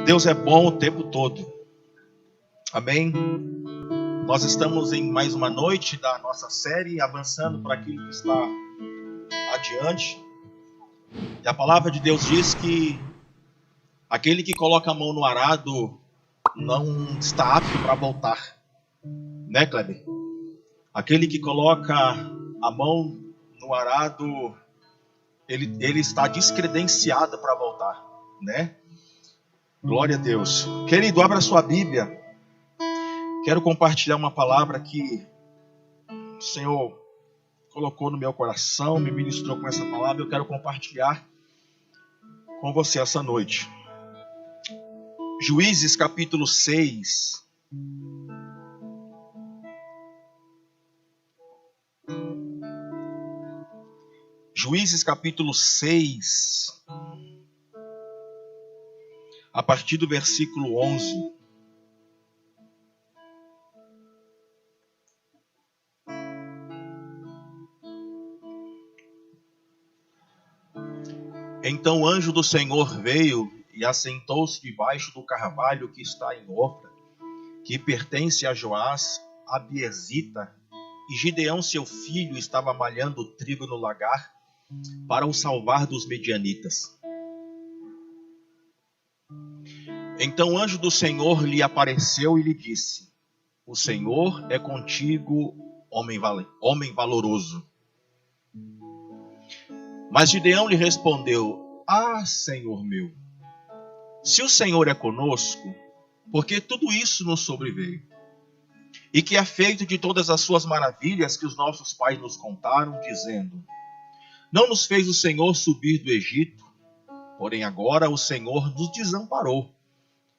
Deus é bom o tempo todo. Amém? Nós estamos em mais uma noite da nossa série, avançando para aquilo que está adiante. E a palavra de Deus diz que aquele que coloca a mão no arado não está apto para voltar. Né, Kleber? Aquele que coloca a mão no arado, ele está descredenciado para voltar, né? Glória a Deus. Querido, abra sua Bíblia. Quero compartilhar uma palavra que o Senhor colocou no meu coração, me ministrou com essa palavra. Eu quero compartilhar com você essa noite. Juízes capítulo 6. Juízes capítulo 6. A partir do versículo 11. Então o anjo do Senhor veio e assentou-se debaixo do carvalho que está em Ofra, que pertence a Joás, a Biezita, e Gideão, seu filho, estava malhando o trigo no lagar para o salvar dos medianitas. Então o anjo do Senhor lhe apareceu e lhe disse: O Senhor é contigo, homem valoroso. Mas Gideão lhe respondeu: Ah, Senhor meu, se o Senhor é conosco, porque tudo isso nos sobreveio? E que é feito de todas as suas maravilhas que os nossos pais nos contaram, dizendo: Não nos fez o Senhor subir do Egito? Porém agora o Senhor nos desamparou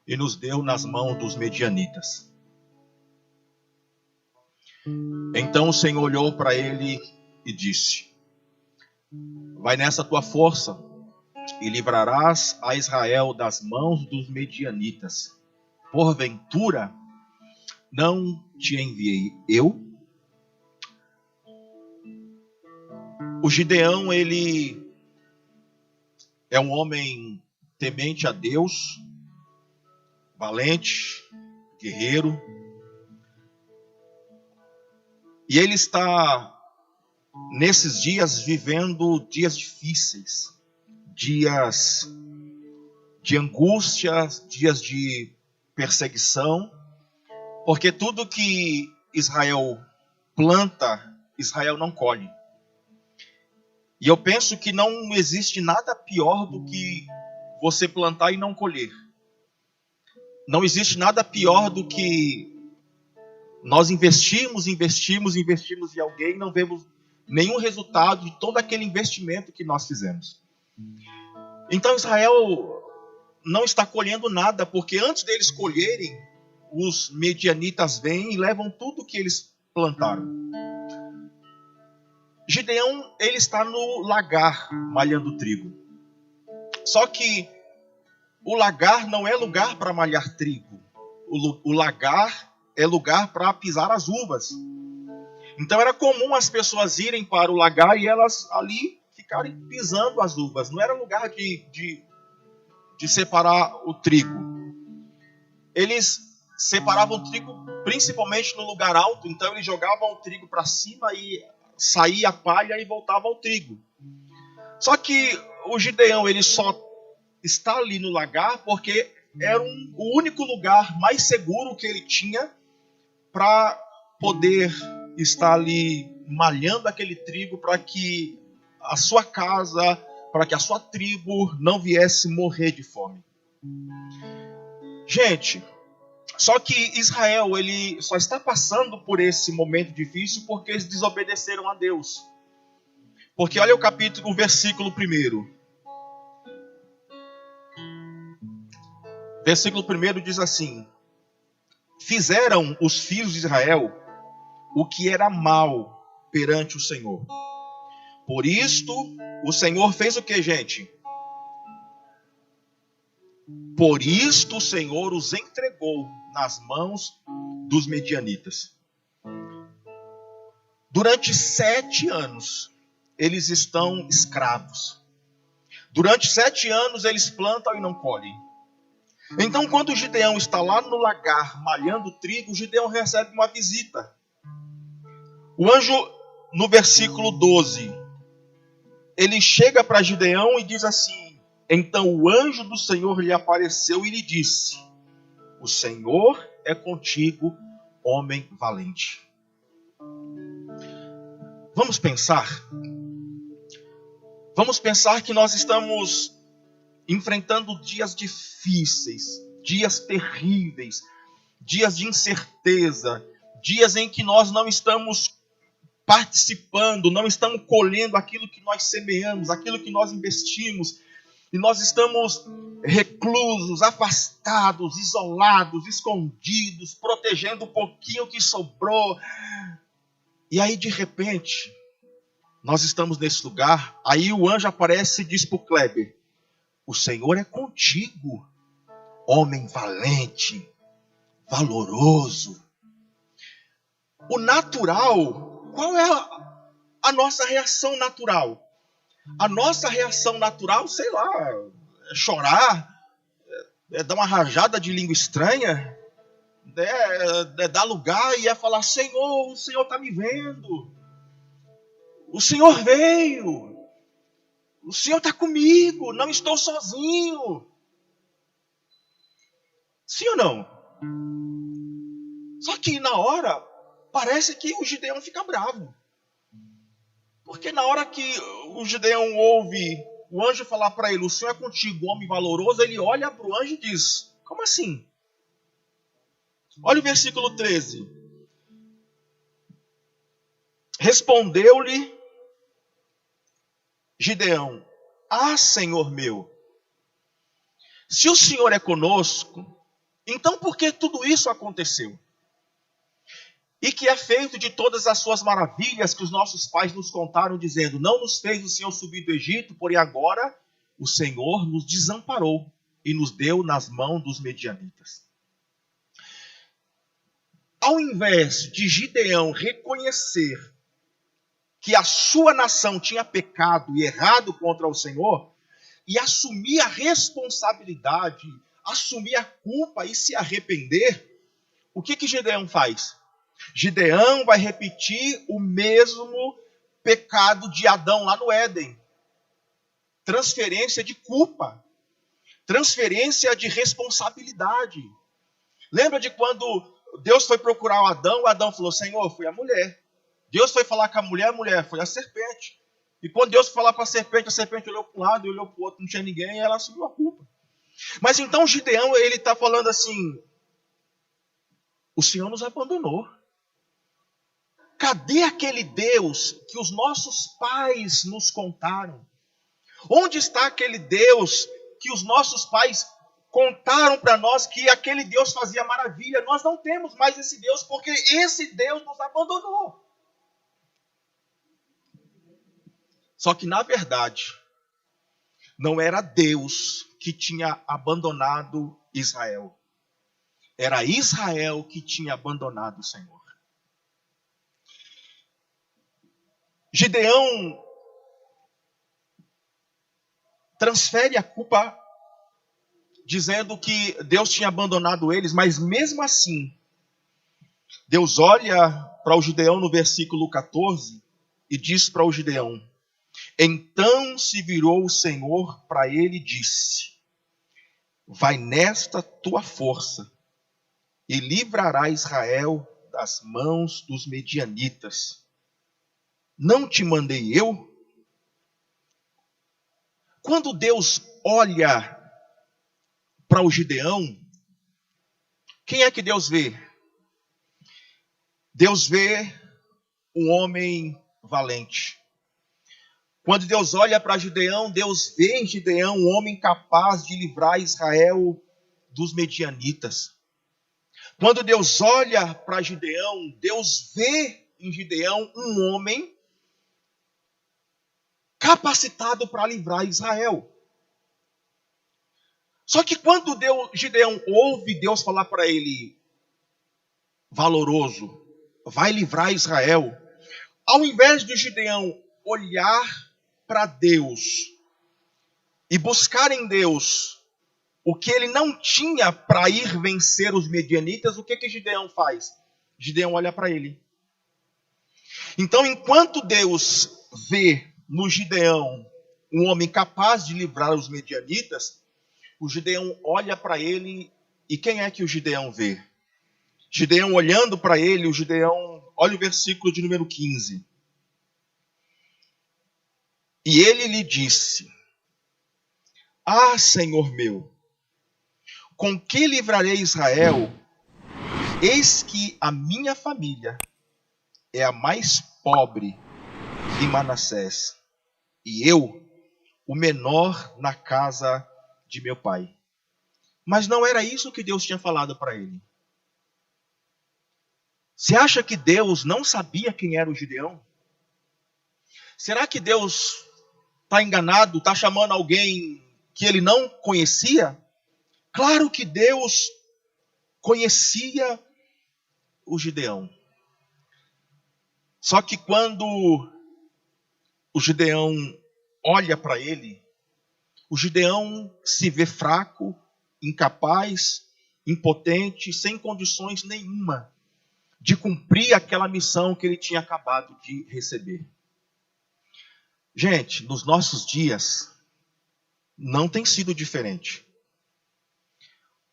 e nos deu nas mãos dos medianitas. Então o Senhor olhou para ele e disse: Vai nessa tua força e livrarás a Israel das mãos dos medianitas. Porventura não te enviei eu? O Gideão, ele é um homem temente a Deus, valente, guerreiro. E ele está, nesses dias, vivendo dias difíceis, dias de angústia, dias de perseguição, porque tudo que Israel planta, Israel não colhe. E eu penso que não existe nada pior do que você plantar e não colher. Não existe nada pior do que nós investimos em alguém e não vemos nenhum resultado de todo aquele investimento que nós fizemos. Então Israel não está colhendo nada, porque antes deles colherem, os medianitas vêm e levam tudo que eles plantaram. Gideão, ele está no lagar malhando trigo. Só que o lagar não é lugar para malhar trigo. O lagar é lugar para pisar as uvas. Então era comum as pessoas irem para o lagar e elas ali ficarem pisando as uvas. Não era lugar de separar o trigo. Eles separavam o trigo principalmente no lugar alto. Então eles jogavam o trigo para cima e saía a palha e voltava ao trigo. Só que o Gideão, ele só está ali no lagar porque era o único lugar mais seguro que ele tinha para poder estar ali malhando aquele trigo, para que a sua casa, para que a sua tribo não viesse morrer de fome. Gente, só que Israel, ele só está passando por esse momento difícil porque eles desobedeceram a Deus. Porque olha o versículo 1. Versículo 1 diz assim: Fizeram os filhos de Israel o que era mal perante o Senhor. Por isto, o Senhor fez o que, gente? Por isto o Senhor os entregou nas mãos dos medianitas. Durante 7 anos, eles estão escravos. Durante 7 anos, eles plantam e não colhem. Então, quando Gideão está lá no lagar malhando trigo, Gideão recebe uma visita. O anjo, no versículo 12, ele chega para Gideão e diz assim: então o anjo do Senhor lhe apareceu e lhe disse: o Senhor é contigo, homem valente. Vamos pensar que nós estamos enfrentando dias difíceis, dias terríveis, dias de incerteza, dias em que nós não estamos participando, não estamos colhendo aquilo que nós semeamos, aquilo que nós investimos, e nós estamos reclusos, afastados, isolados, escondidos, protegendo um pouquinho que sobrou. E aí, de repente, nós estamos nesse lugar, aí o anjo aparece e diz para o Kleber: o Senhor é contigo, homem valente, valoroso. O natural, qual é a nossa reação natural? A nossa reação natural, sei lá, é chorar, é dar uma rajada de língua estranha, é dar lugar e é falar: Senhor, o Senhor está me vendo, o Senhor veio, o Senhor está comigo, não estou sozinho. Sim ou não? Só que na hora, parece que o Gideão fica bravo. Porque na hora que o Gideão ouve o anjo falar para ele: o Senhor é contigo, homem valoroso, ele olha para o anjo e diz: como assim? Olha o versículo 13. Respondeu-lhe Gideão: ah, Senhor meu, se o Senhor é conosco, então por que tudo isso aconteceu? E que é feito de todas as suas maravilhas que os nossos pais nos contaram, dizendo: não nos fez o Senhor subir do Egito, porém agora o Senhor nos desamparou e nos deu nas mãos dos medianitas. Ao invés de Gideão reconhecer que a sua nação tinha pecado e errado contra o Senhor, e assumir a responsabilidade, assumir a culpa e se arrepender, o que Gideão faz? Gideão vai repetir o mesmo pecado de Adão lá no Éden. Transferência de culpa. Transferência de responsabilidade. Lembra de quando Deus foi procurar o Adão falou: Senhor, foi a mulher. Deus foi falar com a mulher foi a serpente. E quando Deus foi falar para a serpente olhou para um lado e olhou para o outro, não tinha ninguém, e ela assumiu a culpa. Mas então Gideão, ele está falando assim: o Senhor nos abandonou. Cadê aquele Deus que os nossos pais nos contaram? Onde está aquele Deus que os nossos pais contaram para nós que aquele Deus fazia maravilha? Nós não temos mais esse Deus porque esse Deus nos abandonou. Só que, na verdade, não era Deus que tinha abandonado Israel. Era Israel que tinha abandonado o Senhor. Gideão transfere a culpa dizendo que Deus tinha abandonado eles, mas mesmo assim, Deus olha para o Gideão no versículo 14 e diz para o Gideão: então se virou o Senhor para ele e disse: vai nesta tua força e livrará Israel das mãos dos medianitas. Não te mandei eu? Quando Deus olha para o Gideão, quem é que Deus vê? Deus vê um homem valente. Quando Deus olha para Gideão, Deus vê em Gideão um homem capaz de livrar Israel dos medianitas. Quando Deus olha para Gideão, Deus vê em Gideão um homem capacitado para livrar Israel. Só que quando Gideão ouve Deus falar para ele: valoroso, vai livrar Israel, ao invés de Gideão olhar para Deus e buscar em Deus o que ele não tinha para ir vencer os medianitas, o que Gideão faz? Gideão olha para ele. Então, enquanto Deus vê no Gideão um homem capaz de livrar os medianitas, o Gideão olha para ele, e quem é que o Gideão vê? Gideão olhando para ele, o Gideão, olha o versículo de número 15. E ele lhe disse: Ah, Senhor meu, com que livrarei Israel? Eis que a minha família é a mais pobre de Manassés, e eu, o menor na casa de meu pai. Mas não era isso que Deus tinha falado para ele. Você acha que Deus não sabia quem era o Gideão? Será que Deus está enganado, está chamando alguém que ele não conhecia? Claro que Deus conhecia o Gideão. Só que quando o Gideão olha para ele, o Gideão se vê fraco, incapaz, impotente, sem condições nenhuma de cumprir aquela missão que ele tinha acabado de receber. Gente, nos nossos dias não tem sido diferente.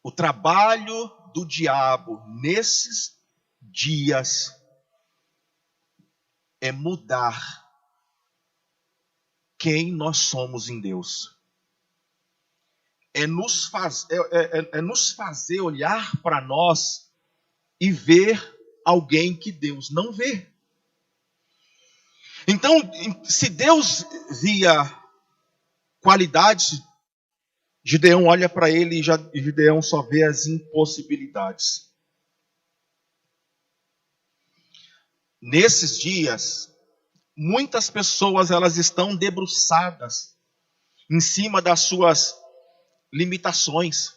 O trabalho do diabo nesses dias é mudar quem nós somos em Deus. É nos fazer olhar para nós e ver alguém que Deus não vê. Então, se Deus via qualidades, Gideão olha para ele e Gideão só vê as impossibilidades. Nesses dias, muitas pessoas elas estão debruçadas em cima das suas limitações.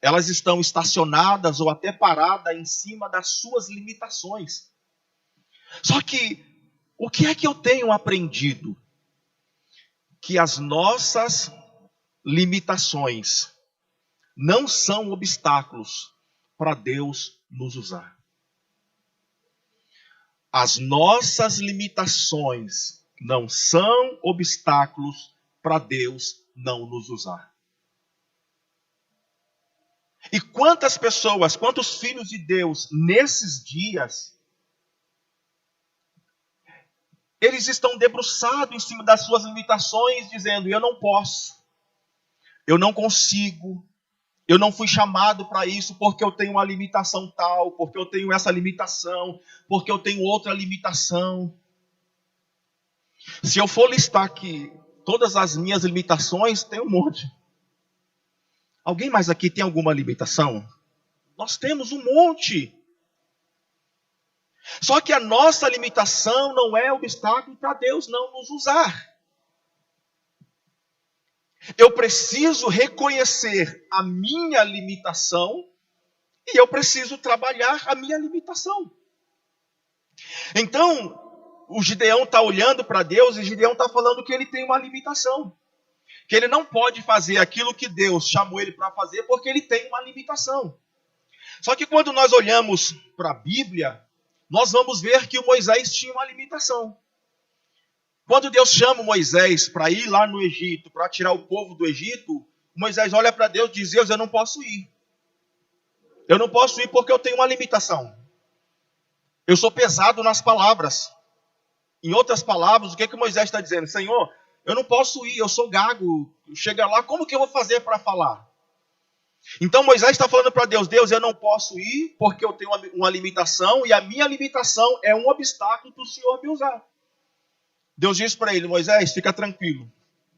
Elas estão estacionadas ou até paradas em cima das suas limitações. Só que, o que é que eu tenho aprendido? Que as nossas limitações não são obstáculos para Deus nos usar. As nossas limitações não são obstáculos para Deus não nos usar. E quantas pessoas, quantos filhos de Deus nesses dias, eles estão debruçados em cima das suas limitações, dizendo: eu não posso, eu não consigo, eu não fui chamado para isso porque eu tenho uma limitação tal, porque eu tenho essa limitação, porque eu tenho outra limitação. Se eu for listar aqui todas as minhas limitações, tem um monte. Alguém mais aqui tem alguma limitação? Nós temos um monte. Só que a nossa limitação não é obstáculo para Deus não nos usar. Eu preciso reconhecer a minha limitação e eu preciso trabalhar a minha limitação. Então, o Gideão está olhando para Deus e Gideão está falando que ele tem uma limitação. Que ele não pode fazer aquilo que Deus chamou ele para fazer porque ele tem uma limitação. Só que quando nós olhamos para a Bíblia, nós vamos ver que o Moisés tinha uma limitação. Quando Deus chama o Moisés para ir lá no Egito, para tirar o povo do Egito, Moisés olha para Deus e diz: Deus, eu não posso ir. Eu não posso ir porque eu tenho uma limitação. Eu sou pesado nas palavras. Em outras palavras, o que Moisés está dizendo? Senhor, eu não posso ir, eu sou gago. Chega lá, como que eu vou fazer para falar? Então Moisés está falando para Deus: Deus, eu não posso ir porque eu tenho uma limitação e a minha limitação é um obstáculo para o Senhor me usar. Deus diz para ele: Moisés, fica tranquilo.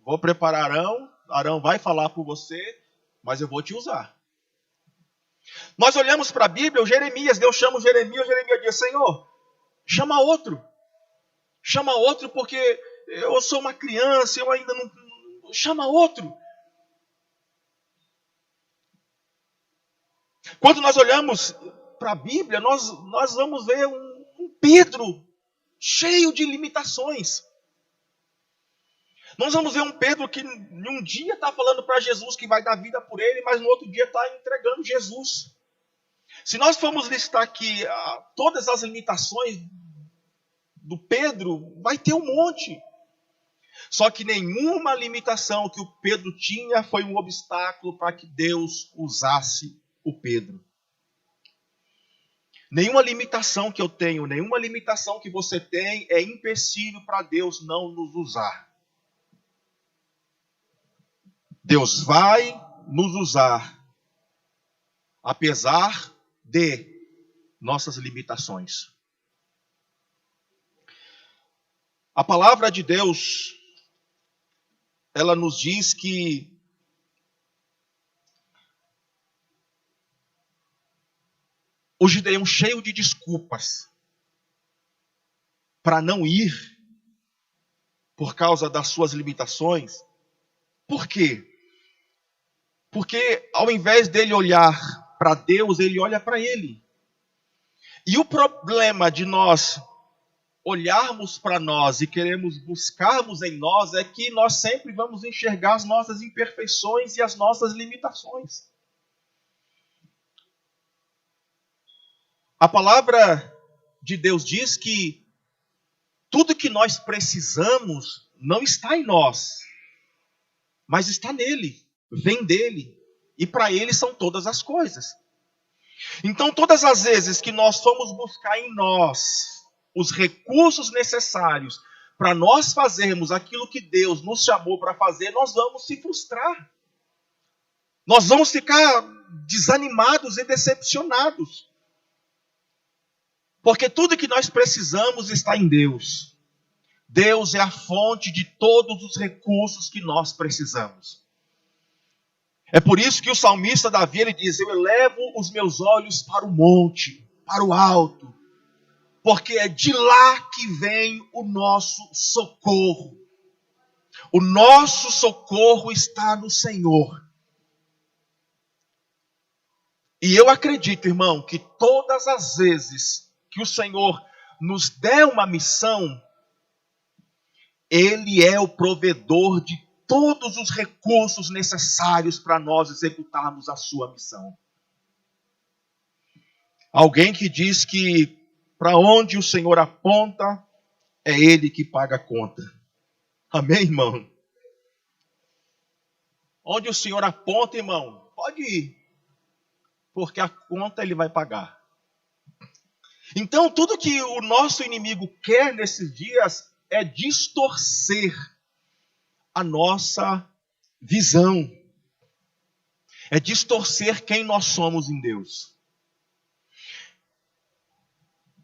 Vou preparar Arão. Arão vai falar por você, mas eu vou te usar. Nós olhamos para a Bíblia, o Jeremias, Deus chama o Jeremias diz: Senhor, chama outro. Chama outro porque eu sou uma criança, eu ainda não... Chama outro. Quando nós olhamos para a Bíblia, nós vamos ver um Pedro cheio de limitações. Nós vamos ver um Pedro que em um dia está falando para Jesus que vai dar vida por ele, mas no outro dia está entregando Jesus. Se nós formos listar aqui todas as limitações do Pedro, vai ter um monte. Só que nenhuma limitação que o Pedro tinha foi um obstáculo para que Deus usasse o Pedro. Nenhuma limitação que eu tenho, nenhuma limitação que você tem é empecilho para Deus não nos usar. Deus vai nos usar, apesar de nossas limitações. A palavra de Deus, ela nos diz que o Gideão, cheio de desculpas para não ir por causa das suas limitações. Por quê? Porque ao invés dele olhar para Deus, ele olha para ele. E o problema de nós olharmos para nós e queremos buscarmos em nós é que nós sempre vamos enxergar as nossas imperfeições e as nossas limitações. A palavra de Deus diz que tudo que nós precisamos não está em nós, mas está nele, vem dele, e para ele são todas as coisas. Então, todas as vezes que nós formos buscar em nós os recursos necessários para nós fazermos aquilo que Deus nos chamou para fazer, nós vamos se frustrar. Nós vamos ficar desanimados e decepcionados. Porque tudo que nós precisamos está em Deus. Deus é a fonte de todos os recursos que nós precisamos. É por isso que o salmista Davi, ele diz: eu elevo os meus olhos para o monte, para o alto, porque é de lá que vem o nosso socorro. O nosso socorro está no Senhor. E eu acredito, irmão, que todas as vezes que o Senhor nos der uma missão, Ele é o provedor de todos os recursos necessários para nós executarmos a sua missão. Alguém que diz que para onde o Senhor aponta, é Ele que paga a conta. Amém, irmão? Onde o Senhor aponta, irmão, pode ir, porque a conta Ele vai pagar. Então, tudo que o nosso inimigo quer nesses dias é distorcer a nossa visão. É distorcer quem nós somos em Deus.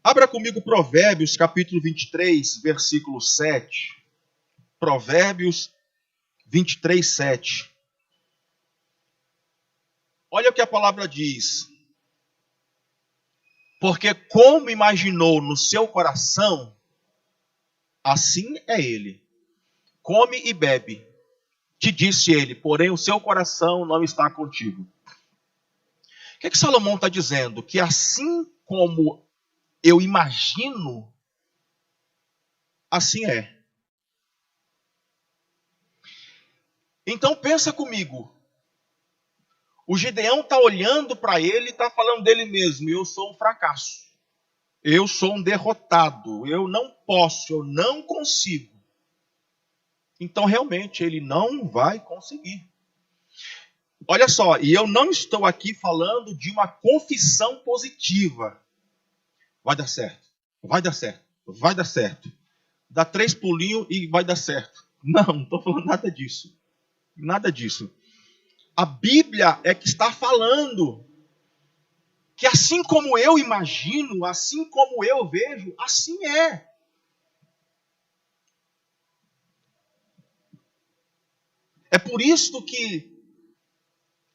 Abra comigo Provérbios, capítulo 23, versículo 7. Provérbios 23, 7. Olha o que a palavra diz. Porque como imaginou no seu coração, assim é ele. Come e bebe. Te disse ele, porém o seu coração não está contigo. O que Salomão está dizendo? Que assim como eu imagino, assim é. Então pensa comigo. O Gideão está olhando para ele e está falando dele mesmo: eu sou um fracasso. Eu sou um derrotado. Eu não posso, eu não consigo. Então realmente ele não vai conseguir. Olha só, e eu não estou aqui falando de uma confissão positiva. Vai dar certo, vai dar certo, vai dar certo. Dá 3 pulinhos e vai dar certo. Não estou falando nada disso. Nada disso. A Bíblia é que está falando que assim como eu imagino, assim como eu vejo, assim é. É por isso que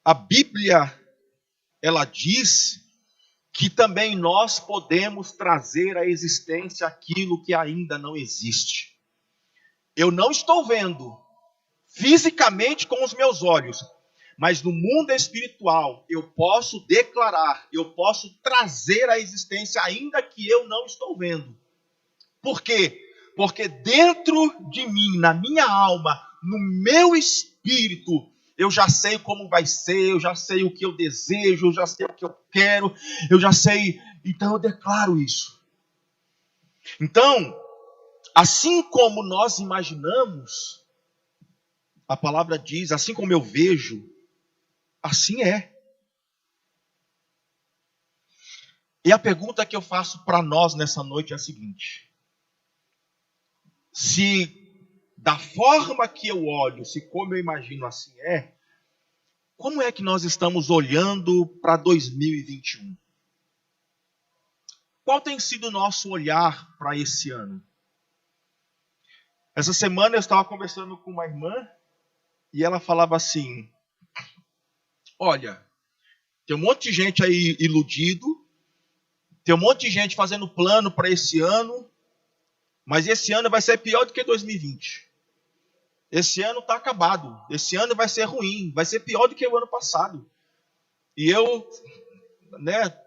a Bíblia, ela diz que também nós podemos trazer à existência aquilo que ainda não existe. Eu não estou vendo fisicamente com os meus olhos, mas no mundo espiritual eu posso declarar, eu posso trazer à existência ainda que eu não estou vendo. Por quê? Porque dentro de mim, na minha alma, no meu espírito, eu já sei como vai ser, eu já sei o que eu desejo, eu já sei o que eu quero, eu já sei, então eu declaro isso. Então, assim como nós imaginamos, a palavra diz, assim como eu vejo, assim é. E a pergunta que eu faço para nós nessa noite é a seguinte: se da forma que eu olho, se como eu imagino assim é, como é que nós estamos olhando para 2021? Qual tem sido o nosso olhar para esse ano? Essa semana eu estava conversando com uma irmã e ela falava assim: olha, tem um monte de gente aí iludido, tem um monte de gente fazendo plano para esse ano, mas esse ano vai ser pior do que 2020. Esse ano está acabado, esse ano vai ser ruim, vai ser pior do que o ano passado. E eu,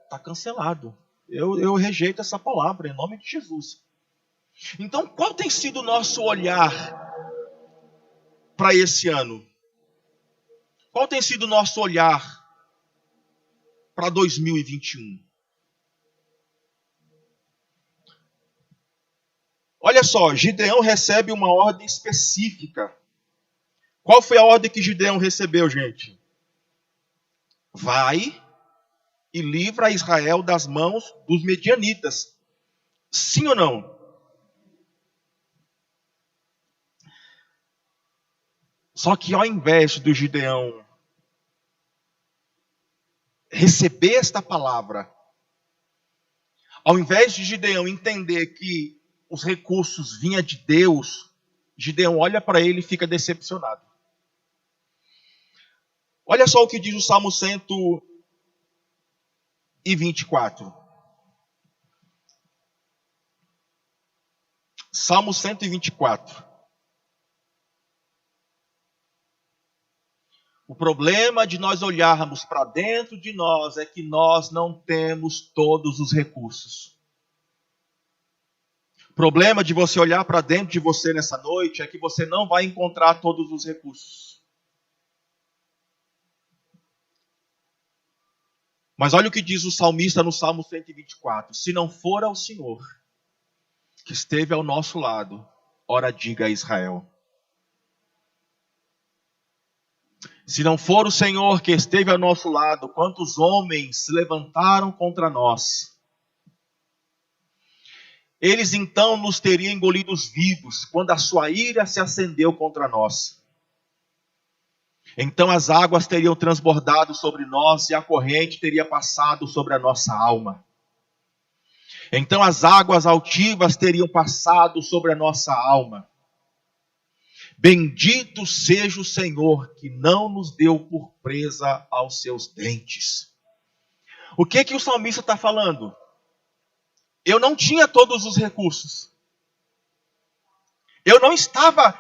está cancelado. Eu rejeito essa palavra em nome de Jesus. Então, qual tem sido o nosso olhar para esse ano? Qual tem sido o nosso olhar para 2021? Olha só, Gideão recebe uma ordem específica. Qual foi a ordem que Gideão recebeu, gente? Vai e livra Israel das mãos dos medianitas. Sim ou não? Só que ao invés do Gideão receber esta palavra, ao invés de Gideão entender que os recursos vinham de Deus, Gideão olha para ele e fica decepcionado. Olha só o que diz o Salmo 124. Salmo 124. O problema de nós olharmos para dentro de nós é que nós não temos todos os recursos. O problema de você olhar para dentro de você nessa noite é que você não vai encontrar todos os recursos. Mas olha o que diz o salmista no Salmo 124. Se não for ao Senhor que esteve ao nosso lado, ora diga a Israel. Se não for o Senhor que esteve ao nosso lado, quantos homens se levantaram contra nós? Eles então nos teriam engolidos vivos, quando a sua ira se acendeu contra nós. Então as águas teriam transbordado sobre nós e a corrente teria passado sobre a nossa alma. Então as águas altivas teriam passado sobre a nossa alma. Bendito seja o Senhor que não nos deu por presa aos seus dentes. O que o salmista está falando? Eu não tinha todos os recursos. Eu não estava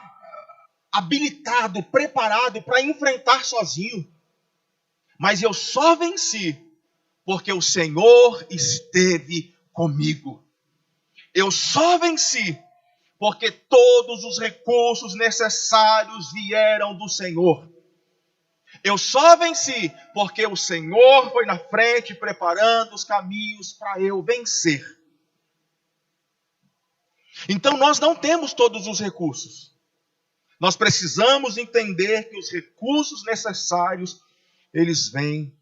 habilitado, preparado para enfrentar sozinho. Mas eu só venci porque o Senhor esteve comigo. Eu só venci porque todos os recursos necessários vieram do Senhor. Eu só venci porque o Senhor foi na frente preparando os caminhos para eu vencer. Então nós não temos todos os recursos. Nós precisamos entender que os recursos necessários, eles vêm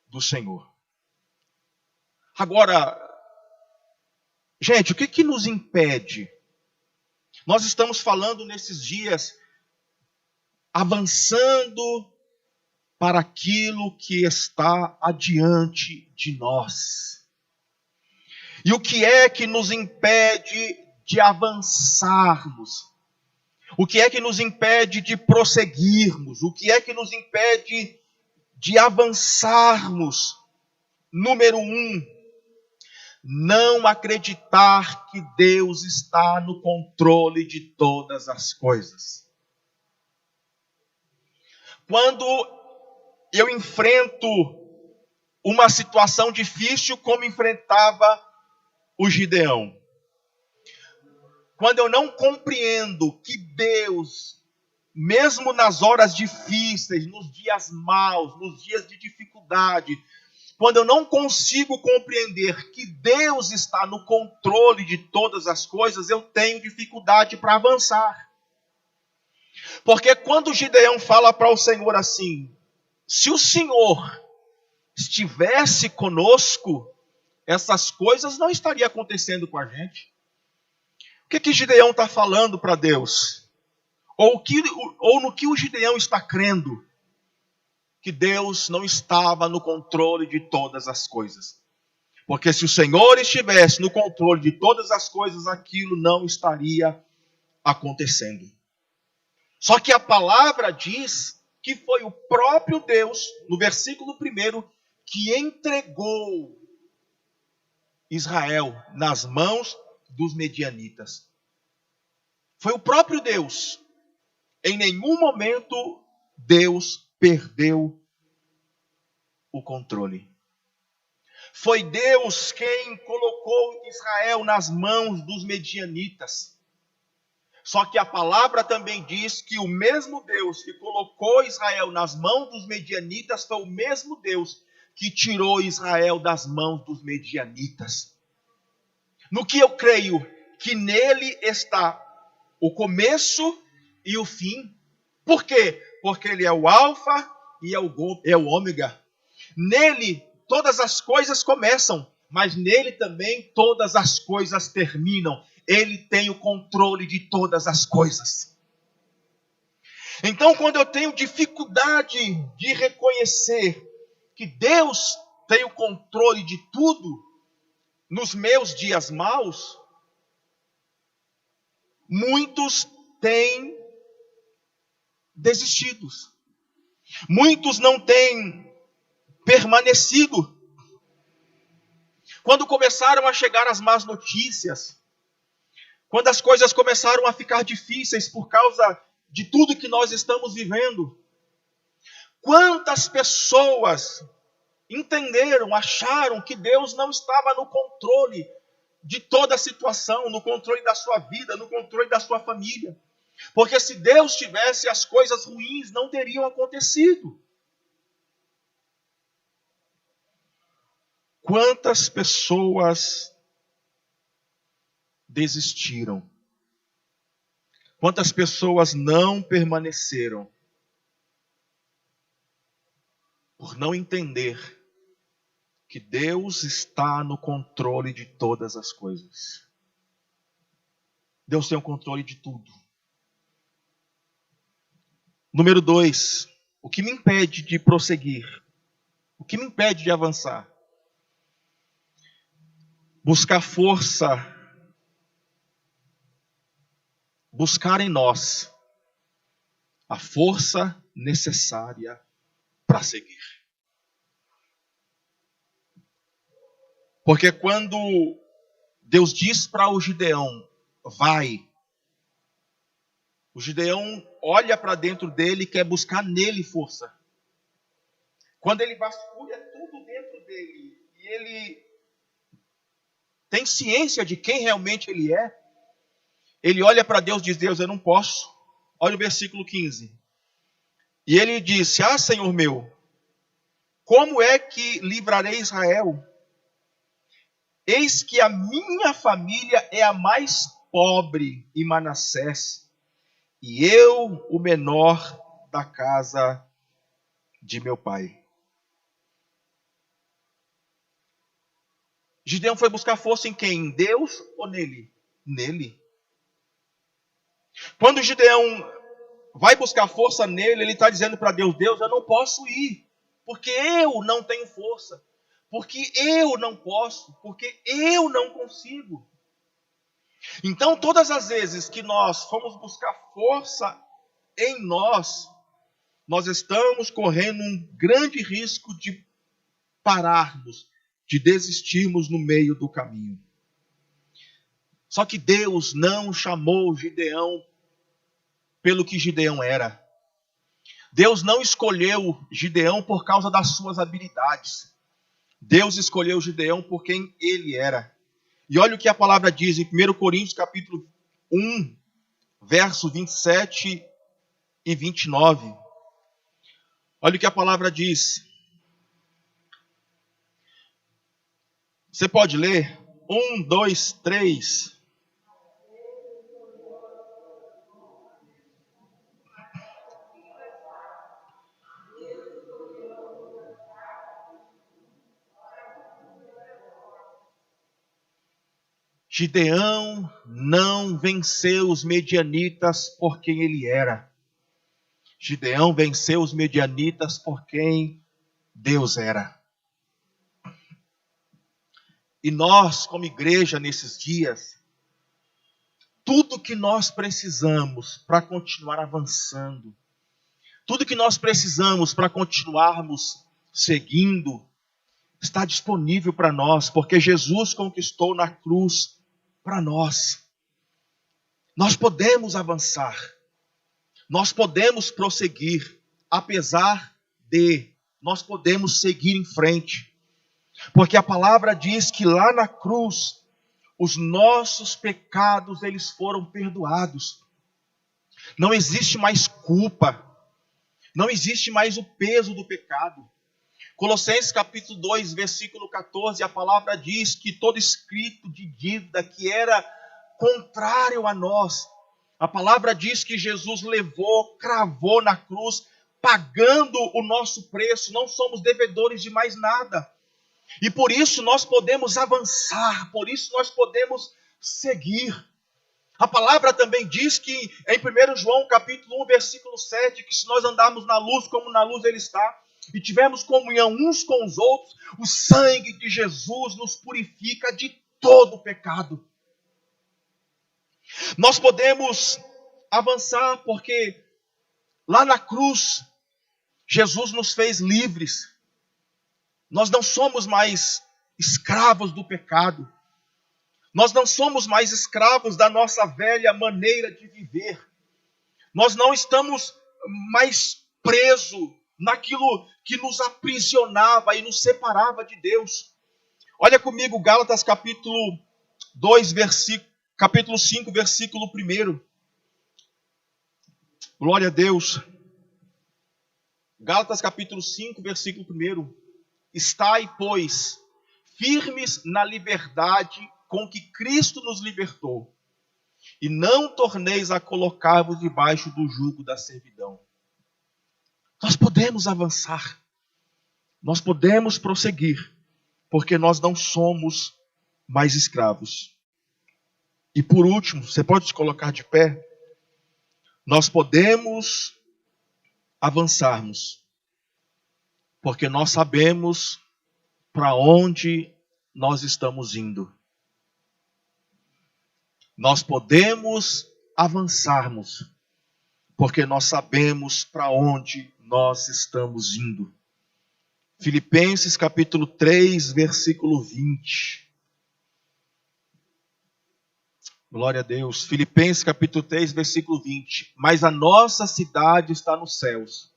do Senhor. Agora, gente, o que nos impede? Nós estamos falando nesses dias, avançando para aquilo que está adiante de nós. E o que é que nos impede de avançarmos? O que é que nos impede de prosseguirmos? O que é que nos impede de avançarmos? Número 1, não acreditar que Deus está no controle de todas as coisas. Quando eu enfrento uma situação difícil como enfrentava o Gideão, quando eu não compreendo que Deus mesmo nas horas difíceis, nos dias maus, nos dias de dificuldade, quando eu não consigo compreender que Deus está no controle de todas as coisas, eu tenho dificuldade para avançar. Porque quando Gideão fala para o Senhor assim, se o Senhor estivesse conosco, essas coisas não estariam acontecendo com a gente. O que Gideão está falando para Deus? Ou no que o Gideão está crendo? Que Deus não estava no controle de todas as coisas. Porque se o Senhor estivesse no controle de todas as coisas, aquilo não estaria acontecendo. Só que a palavra diz que foi o próprio Deus, no versículo 1, que entregou Israel nas mãos dos medianitas. Foi o próprio Deus. Em nenhum momento Deus perdeu o controle. Foi Deus quem colocou Israel nas mãos dos medianitas. Só que a palavra também diz que o mesmo Deus que colocou Israel nas mãos dos medianitas foi o mesmo Deus que tirou Israel das mãos dos medianitas. No que eu creio que nele está o começo e o fim. Por quê? Porque ele é o alfa e é o ômega. Nele todas as coisas começam, mas nele também todas as coisas terminam. Ele tem o controle de todas as coisas. Então, quando eu tenho dificuldade de reconhecer que Deus tem o controle de tudo nos meus dias maus, muitos têm desistido. Muitos não têm permanecido. Quando começaram a chegar as más notícias, quando as coisas começaram a ficar difíceis por causa de tudo que nós estamos vivendo, quantas pessoas entenderam, acharam que Deus não estava no controle de toda a situação, no controle da sua vida, no controle da sua família. Porque se Deus tivesse, as coisas ruins não teriam acontecido. Quantas pessoas desistiram? Quantas pessoas não permaneceram? Por não entender que Deus está no controle de todas as coisas. Deus tem o controle de tudo. Número 2, o que me impede de prosseguir? O que me impede de avançar? Buscar força, buscar em nós a força necessária para seguir. Porque quando Deus diz para o Gideão, vai, o Gideão olha para dentro dele e quer buscar nele força. Quando ele vasculha tudo dentro dele e ele tem ciência de quem realmente ele é, ele olha para Deus e diz, Deus, eu não posso. Olha o versículo 15. E ele disse, Senhor meu, como é que livrarei Israel? Eis que a minha família é a mais pobre em Manassés, e eu o menor da casa de meu pai. Gideão foi buscar força em quem? Em Deus ou nele? Nele. Quando Gideão vai buscar força nele, ele está dizendo para Deus, Deus, eu não posso ir, porque eu não tenho força, porque eu não posso, porque eu não consigo. Então, todas as vezes que nós fomos buscar força em nós estamos correndo um grande risco de pararmos, de desistirmos no meio do caminho. Só que Deus não chamou Gideão pelo que Gideão era. Deus não escolheu Gideão por causa das suas habilidades. Deus escolheu Gideão por quem ele era. E olha o que a palavra diz em 1 Coríntios capítulo 1, verso 27 e 29. Olha o que a palavra diz. Você pode ler? 1, 2, 3. Gideão não venceu os medianitas por quem ele era. Gideão venceu os medianitas por quem Deus era. E nós, como igreja, nesses dias, tudo que nós precisamos para continuar avançando, tudo que nós precisamos para continuarmos seguindo, está disponível para nós, porque Jesus conquistou na cruz para nós. Nós podemos avançar, nós podemos prosseguir, apesar de nós podemos seguir em frente, porque a palavra diz que lá na cruz, os nossos pecados eles foram perdoados. Não existe mais culpa, não existe mais o peso do pecado. Colossenses capítulo 2, versículo 14, a palavra diz que todo escrito de dívida que era contrário a nós, a palavra diz que Jesus levou, cravou na cruz, pagando o nosso preço, não somos devedores de mais nada. E por isso nós podemos avançar, por isso nós podemos seguir. A palavra também diz que em 1 João capítulo 1, versículo 7, que se nós andarmos na luz como na luz ele está, e tivermos comunhão uns com os outros, o sangue de Jesus nos purifica de todo pecado. Nós podemos avançar porque lá na cruz, Jesus nos fez livres. Nós não somos mais escravos do pecado. Nós não somos mais escravos da nossa velha maneira de viver. Nós não estamos mais presos naquilo que nos aprisionava e nos separava de Deus. Olha comigo Gálatas capítulo 2, capítulo 5, versículo 1. Glória a Deus. Gálatas capítulo 5, versículo 1. Estai, pois, firmes na liberdade com que Cristo nos libertou, e não torneis a colocar-vos debaixo do jugo da servidão. Nós podemos avançar, nós podemos prosseguir, porque nós não somos mais escravos. E por último, você pode se colocar de pé, nós podemos avançarmos, porque nós sabemos para onde nós estamos indo. Nós podemos avançarmos, porque nós sabemos para onde nós estamos indo. Filipenses capítulo 3, versículo 20. Glória a Deus. Filipenses capítulo 3, versículo 20. Mas a nossa cidade está nos céus,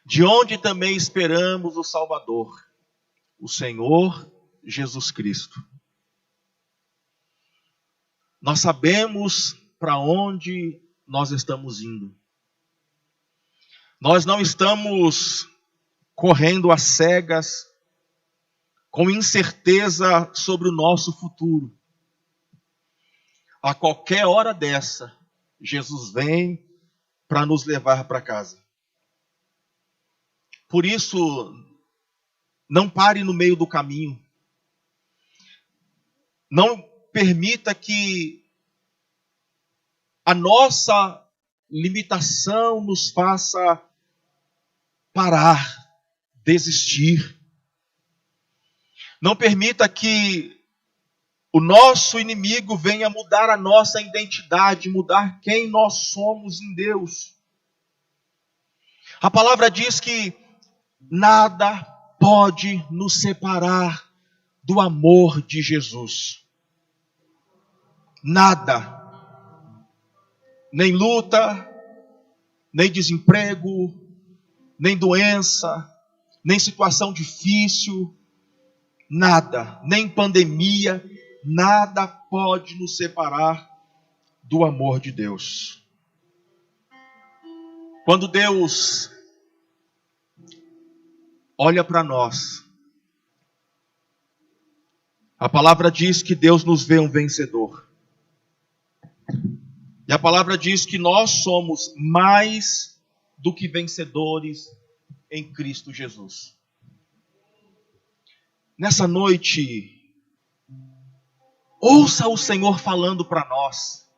de onde também esperamos o Salvador, o Senhor Jesus Cristo. Nós sabemos para onde nós estamos indo. Nós não estamos correndo às cegas, com incerteza sobre o nosso futuro. A qualquer hora dessa, Jesus vem para nos levar para casa. Por isso, não pare no meio do caminho. Não permita que a nossa limitação nos faça parar, desistir. Não permita que o nosso inimigo venha mudar a nossa identidade, mudar quem nós somos em Deus. A palavra diz que nada pode nos separar do amor de Jesus. Nada. Nem luta, nem desemprego, nem doença, nem situação difícil, nada, nem pandemia, nada pode nos separar do amor de Deus. Quando Deus olha para nós, a palavra diz que Deus nos vê um vencedor. E a palavra diz que nós somos mais do que vencedores em Cristo Jesus. Nessa noite, ouça o Senhor falando para nós.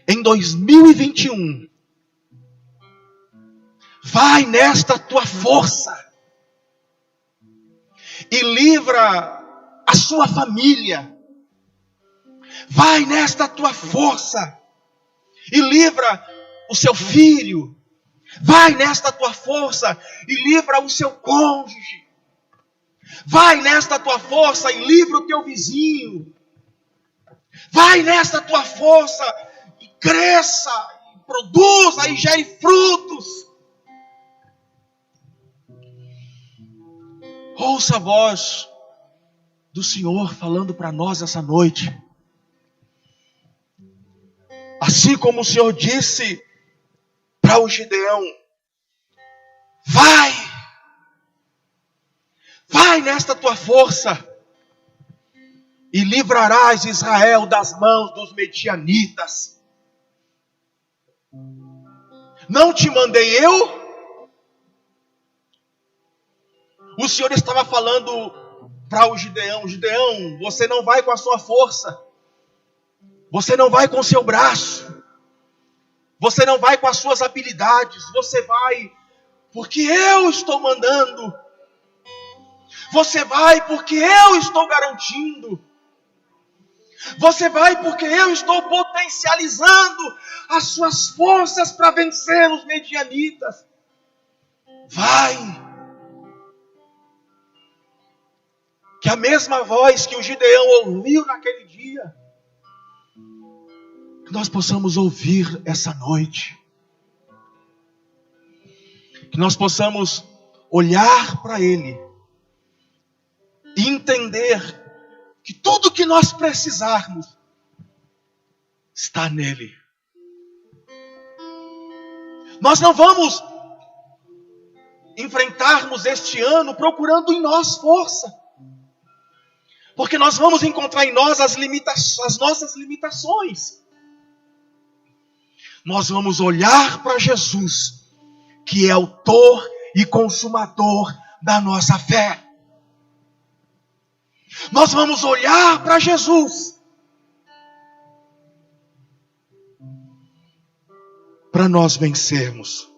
Em 2021, vai nesta tua força e livra a sua família. Vai nesta tua força e livra o seu filho. Vai nesta tua força e livra o seu cônjuge. Vai nesta tua força e livra o teu vizinho. Vai nesta tua força e cresça, e produza e gere frutos. Ouça a voz do Senhor falando para nós essa noite. Assim como o Senhor disse para o Gideão: vai nesta tua força e livrarás Israel das mãos dos medianitas. Não te mandei eu? O Senhor estava falando para o Gideão: Gideão, você não vai com a sua força. Você não vai com o seu braço. Você não vai com as suas habilidades. Você vai porque eu estou mandando. Você vai porque eu estou garantindo. Você vai porque eu estou potencializando as suas forças para vencer os medianitas. Vai. Que a mesma voz que o Gideão ouviu naquele dia, que nós possamos ouvir essa noite. Que nós possamos olhar para Ele e entender que tudo que nós precisarmos está nele. Nós não vamos enfrentarmos este ano procurando em nós força, porque nós vamos encontrar em nós as nossas limitações. Nós vamos olhar para Jesus, que é autor e consumador da nossa fé. Nós vamos olhar para Jesus, para nós vencermos.